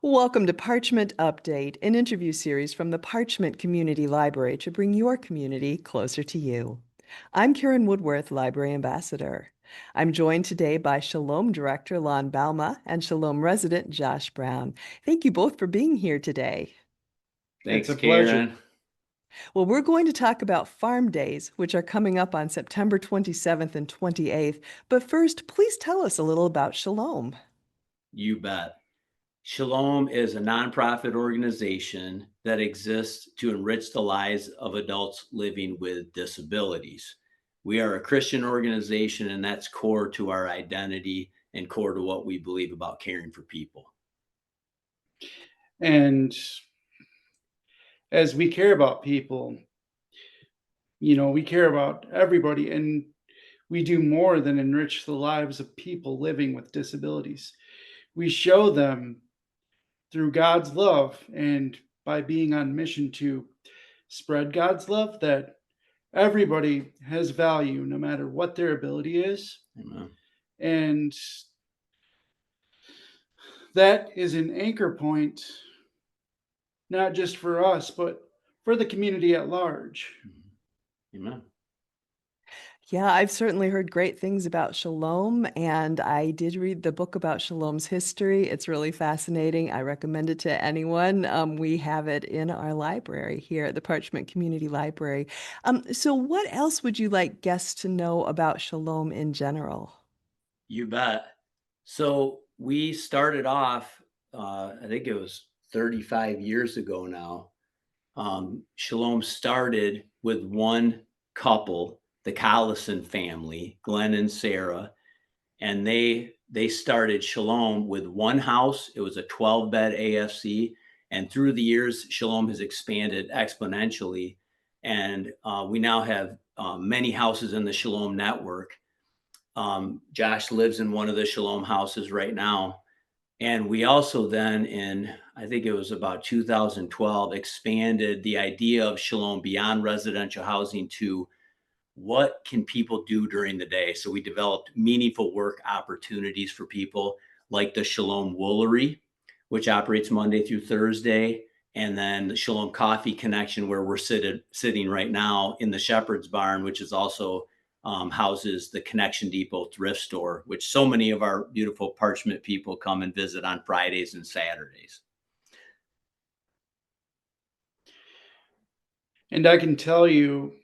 Welcome to Parchment Update, an interview series from the Parchment Community Library to bring your community closer to you. I'm Karen Woodworth, Library Ambassador. I'm joined today by Shalom Director Lon Balma and Shalom Resident Josh Brown. Thank you both for being here today. It's Thanks, a pleasure. Karen. Well, we're going to talk about Farm Days, which are coming up on September 27th and 28th. But first, please tell us a little about Shalom. You bet. Shalom is a nonprofit organization that exists to enrich the lives of adults living with disabilities. We are a Christian organization, and that's core to our identity and core to what we believe about caring for people. And as we care about people, we care about everybody, and we do more than enrich the lives of people living with disabilities. We show them through God's love and by being on mission to spread God's love that everybody has value no matter what their ability is. Amen. And that is an anchor point, not just for us, but for the community at large. Amen. Yeah, I've certainly heard great things about Shalom, and I did read the book about Shalom's history. It's really fascinating. I recommend it to anyone. We have it in our library here at the Parchment Community Library. So what else would you like guests to know about Shalom in general? You bet. So we started off, I think it was 35 years ago now. Shalom started with one couple, the Collison family, Glenn and Sarah, and they started Shalom with one house. It was a 12-bed AFC, and through the years, Shalom has expanded exponentially, and we now have many houses in the Shalom network. Josh lives in one of the Shalom houses right now. And we also then I think it was about 2012, expanded the idea of Shalom beyond residential housing to what can people do during the day. So we developed meaningful work opportunities for people like the Shalom Woolery, which operates Monday through Thursday. And then the Shalom Coffee Connection, where we're sitting right now in the Shepherd's Barn, which is also houses the Connection Depot thrift store, which so many of our beautiful Parchment people come and visit on Fridays and Saturdays. And I can tell you,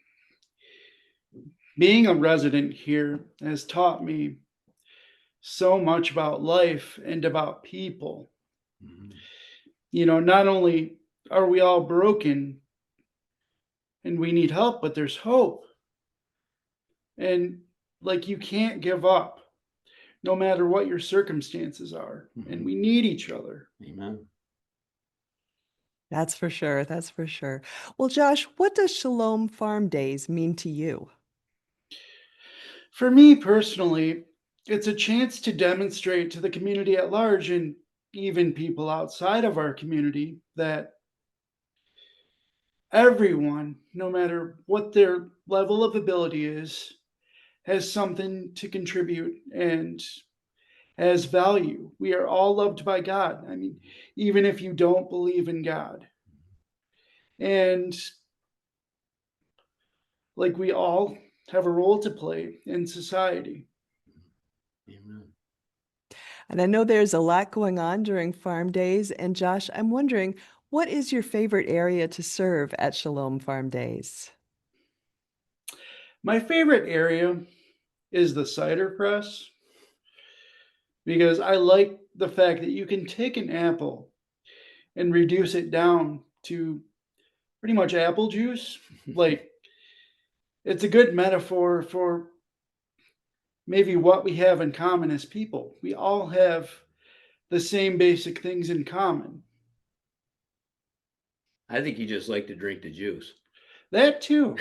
being a resident here has taught me so much about life and about people. Not only are we all broken and we need help, but there's hope. And you can't give up no matter what your circumstances are. And we need each other. Amen. That's for sure. That's for sure. Well, Josh, what does Shalom Farm Days mean to you? For me personally, it's a chance to demonstrate to the community at large and even people outside of our community that everyone, no matter what their level of ability is, has something to contribute and has value. We are all loved by God. I mean, even if you don't believe in God. And we all have a role to play in society. Amen. And I know there's a lot going on during Farm Days. And Josh, I'm wondering, what is your favorite area to serve at Shalom Farm Days? My favorite area is the cider press because I like the fact that you can take an apple and reduce it down to pretty much apple juice. It's a good metaphor for maybe what we have in common as people. We all have the same basic things in common. I think you just like to drink the juice. That too.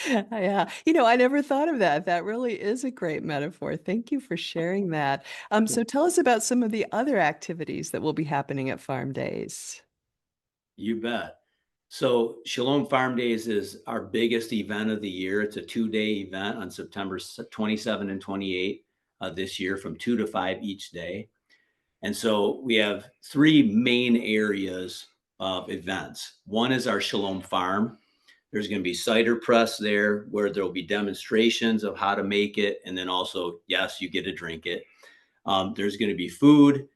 Yeah, I never thought of that. That really is a great metaphor. Thank you for sharing that. So tell us about some of the other activities that will be happening at Farm Days. You bet. So Shalom Farm Days is our biggest event of the year. It's a 2-day event on September 27 and 28 this year from 2 to 5 each day. And so we have three main areas of events. One is our Shalom Farm. There's going to be cider press there where there will be demonstrations of how to make it. And then also, yes, you get to drink it. There's going to be food,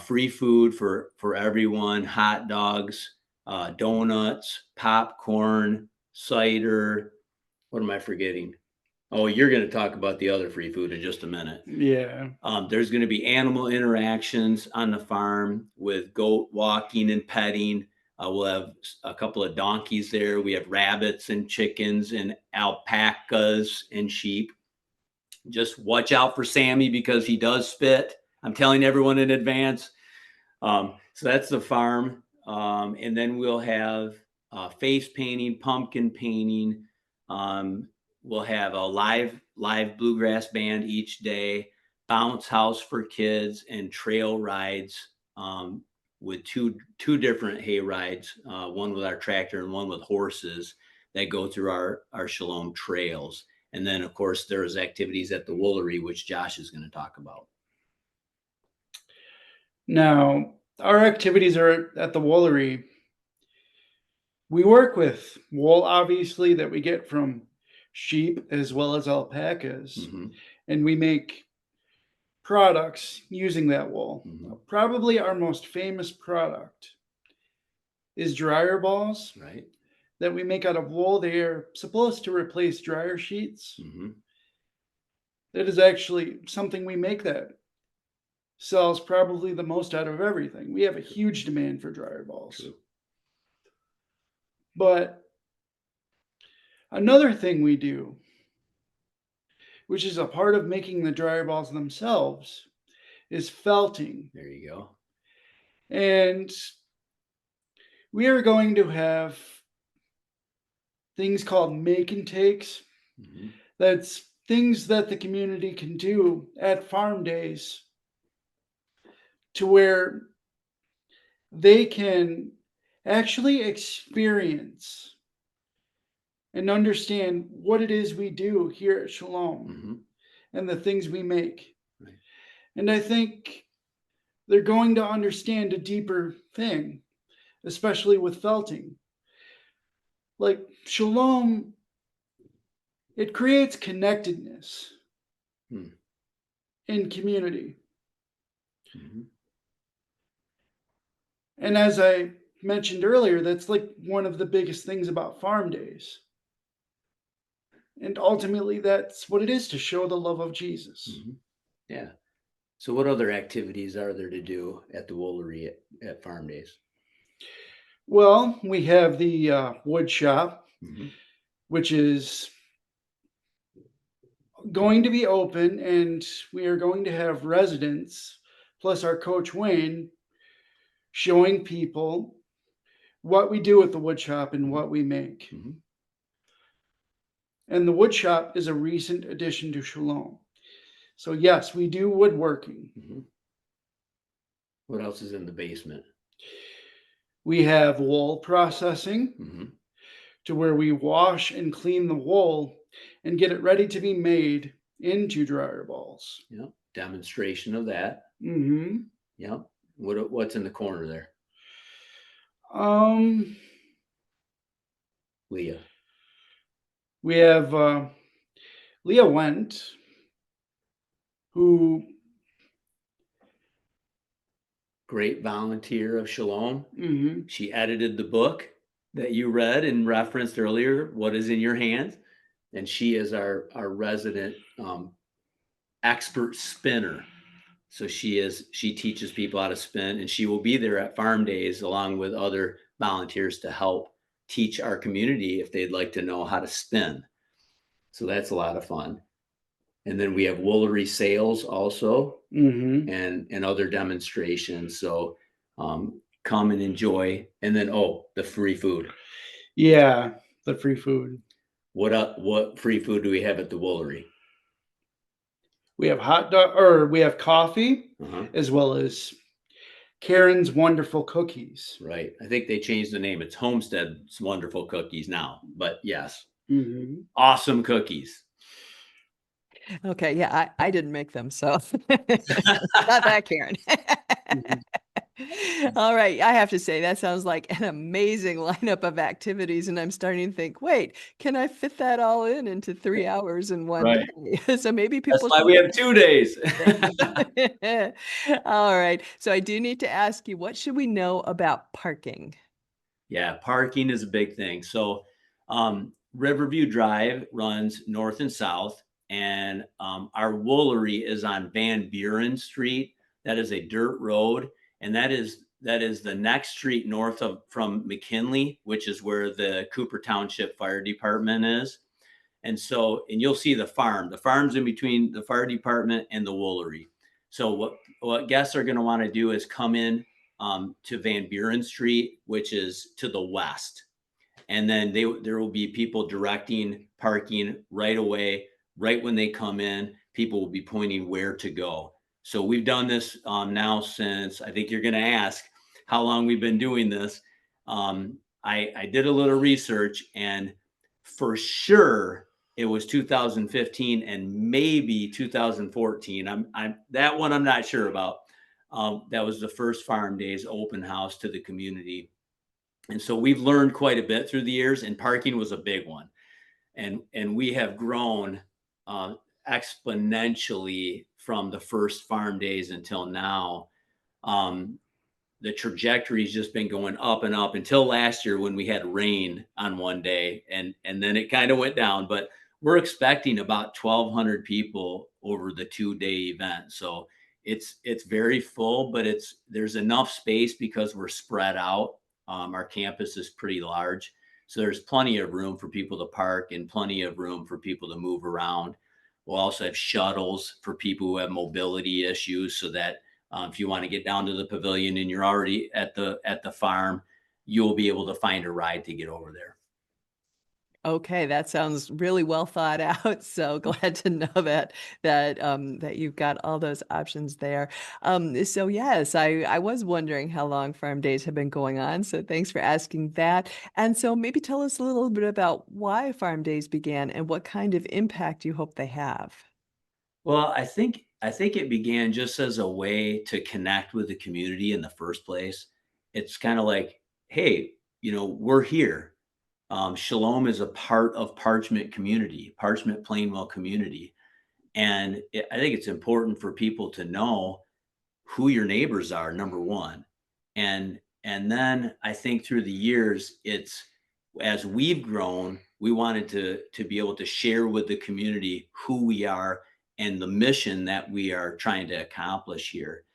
free food for everyone, hot dogs, donuts, popcorn, cider. What am I forgetting? Oh, you're going to talk about the other free food in just a minute. Yeah. There's going to be animal interactions on the farm with goat walking and petting. We'll have a couple of donkeys there. We have rabbits and chickens and alpacas and sheep. Just watch out for Sammy because he does spit. I'm telling everyone in advance. So that's the farm. And then we'll have face painting, pumpkin painting. We'll have a live bluegrass band each day, bounce house for kids, and trail rides with two different hay rides, one with our tractor and one with horses that go through our Shalom trails. And then, of course, there's activities at the Woolery, which Josh is going to talk about. Now, our activities are at the Woolery. We work with wool, obviously, that we get from sheep as well as alpacas, Mm-hmm. and we make products using that wool. Mm-hmm. Probably our most famous product is dryer balls Right. that we make out of wool. They are supposed to replace dryer sheets. Mm-hmm. That is actually something we make that sells probably the most out of everything. We have a huge demand for dryer balls. True. But another thing we do, which is a part of making the dryer balls themselves, is felting. There you go. And we are going to have things called make and takes. Mm-hmm. That's things that the community can do at farm days to where they can actually experience and understand what it is we do here at Shalom Mm-hmm. and the things we make. Right. And I think they're going to understand a deeper thing, especially with felting. Like Shalom, it creates connectedness in community. Mm-hmm. And as I mentioned earlier, that's like one of the biggest things about farm days. And ultimately, that's what it is, to show the love of Jesus. Mm-hmm. Yeah. So what other activities are there to do at the Woolery at farm days? Well, we have the wood shop, Mm-hmm. which is going to be open, and we are going to have residents, plus our coach Wayne, showing people what we do at the wood shop and what we make. Mm-hmm. And the wood shop is a recent addition to Shalom. So yes, we do woodworking. Mm-hmm. What else is in the basement? We have wool processing, Mm-hmm. to where we wash and clean the wool and get it ready to be made into dryer balls. Yeah. Demonstration of that. Mm-hmm. Yeah. What's in the corner there? Leah. We have Leah Went, who Great volunteer of Shalom. mm-hmm. She edited the book that you read and referenced earlier, What is in Your Hands? And she is our resident expert spinner. So she teaches people how to spin, and she will be there at farm days along with other volunteers to help teach our community if they'd like to know how to spin. So that's a lot of fun. And then we have Woolery sales also, Mm-hmm. and other demonstrations. So come and enjoy. And then the free food. Yeah, the free food. What free food do we have at the Woolery? We have we have coffee, Uh-huh. as well as Karen's Wonderful Cookies. Right. I think they changed the name. It's Homestead's Wonderful Cookies now. But yes, Mm-hmm. awesome cookies. Okay, yeah, I didn't make them, so not that, Karen. Mhm. All right, I have to say that sounds like an amazing lineup of activities, and I'm starting to think, wait, can I fit that all in into 3 hours in one Right. day? So maybe That's people why should we have 2 days. All right. So I do need to ask you, what should we know about parking? Yeah, parking is a big thing. So, Riverview Drive runs north and south, and our woolery is on Van Buren Street. That is a dirt road, and that is the next street north of from McKinley, which is where the Cooper Township Fire Department is. And so, and you'll see the farm. The farm's in between the fire department and the woolery. So what guests are going to want to do is come in to Van Buren Street, which is to the west, and then there will be people directing parking right away. Right when they come in, people will be pointing where to go. So we've done this now since, I think you're going to ask how long we've been doing this. I did a little research, and for sure it was 2015 and maybe 2014. I'm that one I'm not sure about. That was the first Farm Days open house to the community, and so we've learned quite a bit through the years, and parking was a big one. And we have grown uh, exponentially from the first Farm Days until now. Um, the trajectory's just been going up and up until last year when we had rain on one day, and then it kind of went down. But we're expecting about 1,200 people over the 2-day event. So it's very full, but there's enough space because we're spread out. Our campus is pretty large, so there's plenty of room for people to park and plenty of room for people to move around. We'll also have shuttles for people who have mobility issues, so that if you want to get down to the pavilion and you're already at the farm, you'll be able to find a ride to get over there. Okay, that sounds really well thought out. So glad to know that you've got all those options there. So yes, I was wondering how long farm days have been going on. So thanks for asking that. And so maybe tell us a little bit about why farm days began and what kind of impact you hope they have. Well, I think it began just as a way to connect with the community in the first place. It's kind of like, hey, we're here. Shalom is a part of Parchment community, Parchment Plainwell community, and I think it's important for people to know who your neighbors are, number one. And then I think through the years, it's as we've grown, we wanted to be able to share with the community who we are and the mission that we are trying to accomplish here,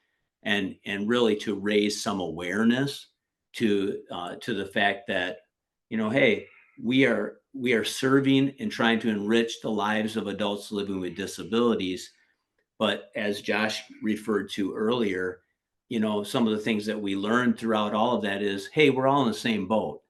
and really to raise some awareness to the fact that, hey, we are serving and trying to enrich the lives of adults living with disabilities. But as Josh referred to earlier, some of the things that we learned throughout all of that is, hey, we're all in the same boat.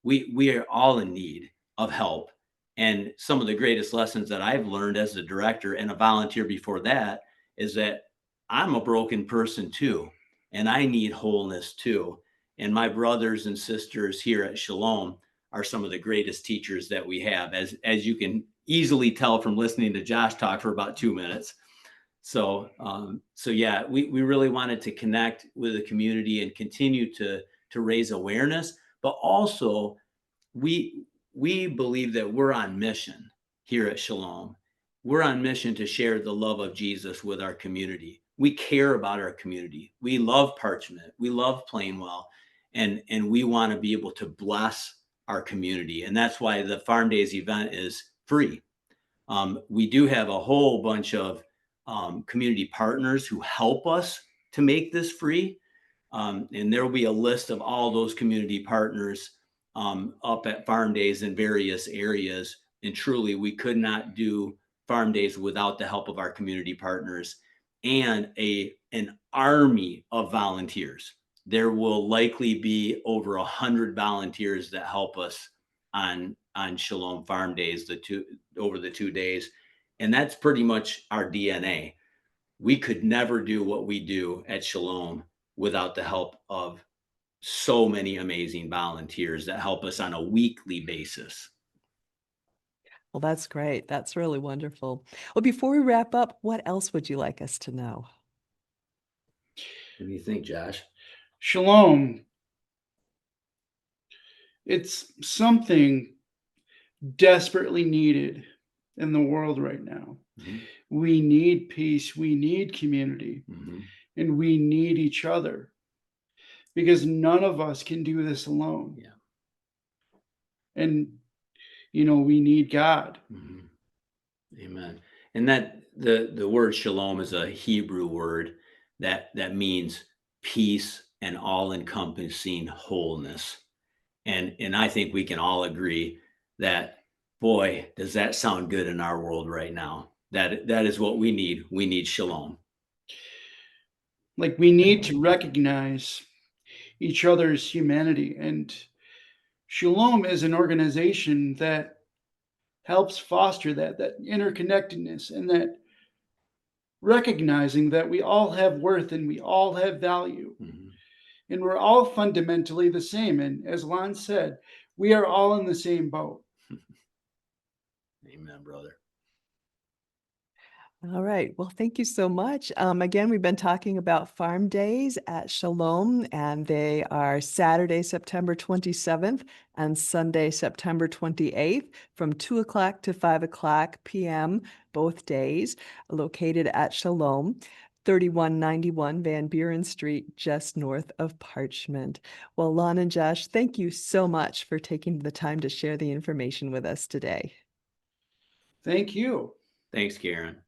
We are all in need of help. And some of the greatest lessons that I've learned as a director and a volunteer before that is that I'm a broken person too, and I need wholeness too. And my brothers and sisters here at Shalom are some of the greatest teachers that we have, as you can easily tell from listening to Josh talk for about 2 minutes. So yeah, we really wanted to connect with the community and continue to raise awareness, but also we we believe that we're on mission here at Shalom. We're on mission to share the love of Jesus with our community. We care about our community. We love Parchment. We love Plainwell, and we want to be able to bless our community. And that's why the Farm Days event is free. We do have a whole bunch of community partners who help us to make this free. And there will be a list of all those community partners up at Farm Days in various areas. And truly, we could not do Farm Days without the help of our community partners and an army of volunteers. There will likely be over 100 volunteers that help us on Shalom Farm Days, over the 2 days, and that's pretty much our DNA. We could never do what we do at Shalom without the help of so many amazing volunteers that help us on a weekly basis. Well, that's great. That's really wonderful. Well, before we wrap up, what else would you like us to know? What do you think, Josh? Shalom, it's something desperately needed in the world right now. Mhm. We need peace, we need community, Mhm. and we need each other because none of us can do this alone. Yeah. And, we need God. Mhm. Amen. And that the word shalom is a Hebrew word that means peace and all-encompassing wholeness. And I think we can all agree that, boy, does that sound good in our world right now. That is what we need. We need shalom. Like, we need to recognize each other's humanity. And Shalom is an organization that helps foster that interconnectedness and that recognizing that we all have worth and we all have value Mhm. and we're all fundamentally the same. And as Lon said, we are all in the same boat. Amen, brother. All right. Well, thank you so much. Again, we've been talking about farm days at Shalom, and they are Saturday, September 27th and Sunday, September 28th from 2 o'clock to 5 o'clock p.m., both days, located at Shalom. 3191 Van Buren Street, just north of Parchment. Well, Lon and Josh, thank you so much for taking the time to share the information with us today. Thank you. Thanks, Karen.